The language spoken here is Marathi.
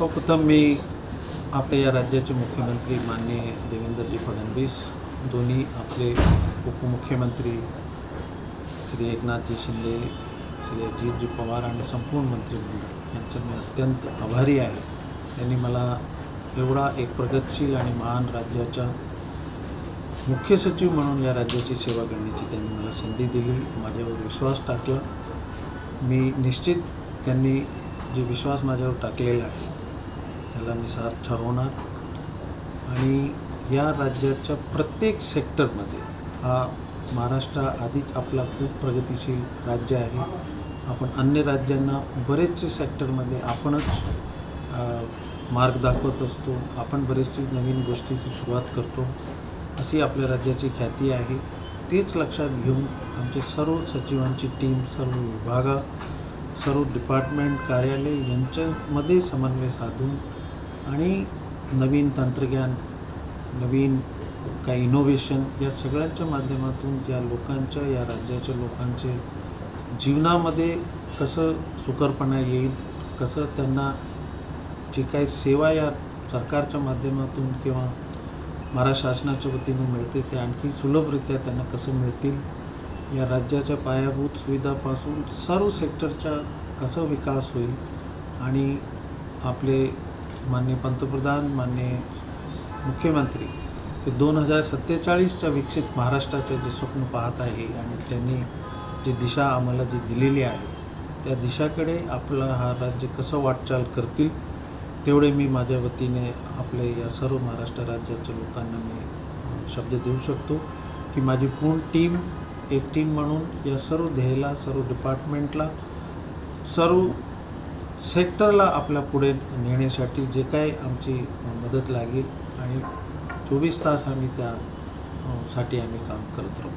सर्वप्रथम मी आपल्या या राज्याचे मुख्यमंत्री माननीय देवेंद्रजी फडणवीस, दोन्ही आपले उपमुख्यमंत्री श्री एकनाथजी शिंदे, श्री अजितजी पवार आणि संपूर्ण मंत्रिमंडळ यांचा मी अत्यंत आभारी आहे। त्यांनी मला एवढा एक प्रगतशील आणि महान राज्याचा मुख्य सचिव म्हणून या राज्याची सेवा करण्याची त्यांनी मला संधी दिली, माझ्यावर विश्वास टाकला। मी निश्चित त्यांनी जे विश्वास माझ्यावर टाकलेला आहे त्याला मी सार्थ ठरवणार आणि या राज्याच्या प्रत्येक सेक्टरमध्ये हा महाराष्ट्र आधीच आपला खूप प्रगतिशील राज्य आहे। आपण अन्य राज्यांना बरेचसे सेक्टरमध्ये आपणच मार्ग दाखवत असतो, आपण बरेचशी नवीन गोष्टीची सुरुवात करतो, अशी आपल्या राज्याची ख्याती आहे। तेच लक्षात घेऊन आमचे सर्व सचिवांची टीम, सर्व विभाग, सर्व डिपार्टमेंट, कार्यालय यांच्यामध्ये समन्वय साधून आणि नवीन तंत्रज्ञान, नवीन काही इनोव्हेशन या सगळ्यांच्या माध्यमातून या लोकांच्या, या राज्याच्या लोकांचे जीवनामध्ये कसं सुकरपणा येईल, कसं त्यांना जी काही सेवा या सरकारच्या माध्यमातून किंवा महाराष्ट्र शासनाच्या वतीने मिळते ते आणखी सुलभरित्या त्यांना कसं मिळतील, या राज्याच्या पायाभूत सुविधापासून सर्व सेक्टरचा कसं विकास होईल आणि आपले माननीय पंतप्रधान, माननीय मुख्यमंत्री हे 2047च्या विकसित महाराष्ट्राचे जे स्वप्न पाहत आहे आणि त्यांनी जी दिशा आम्हाला जी दिलेली आहे त्या दिशाकडे आपलं हा राज्य कसं वाटचाल करतील तेवढे मी माझ्या वतीने आपले या सर्व महाराष्ट्र राज्याच्या लोकांना मी शब्द देऊ शकतो की माझी पूर्ण टीम एक टीम म्हणून या सर्व ध्येयाला, सर्व डिपार्टमेंटला, सर्व सेक्टरला आपल्या पुढे नेण्यासाठी जे काही आमची मदत लागेल आणि 24 तास आम्ही त्यासाठी काम करत राहू।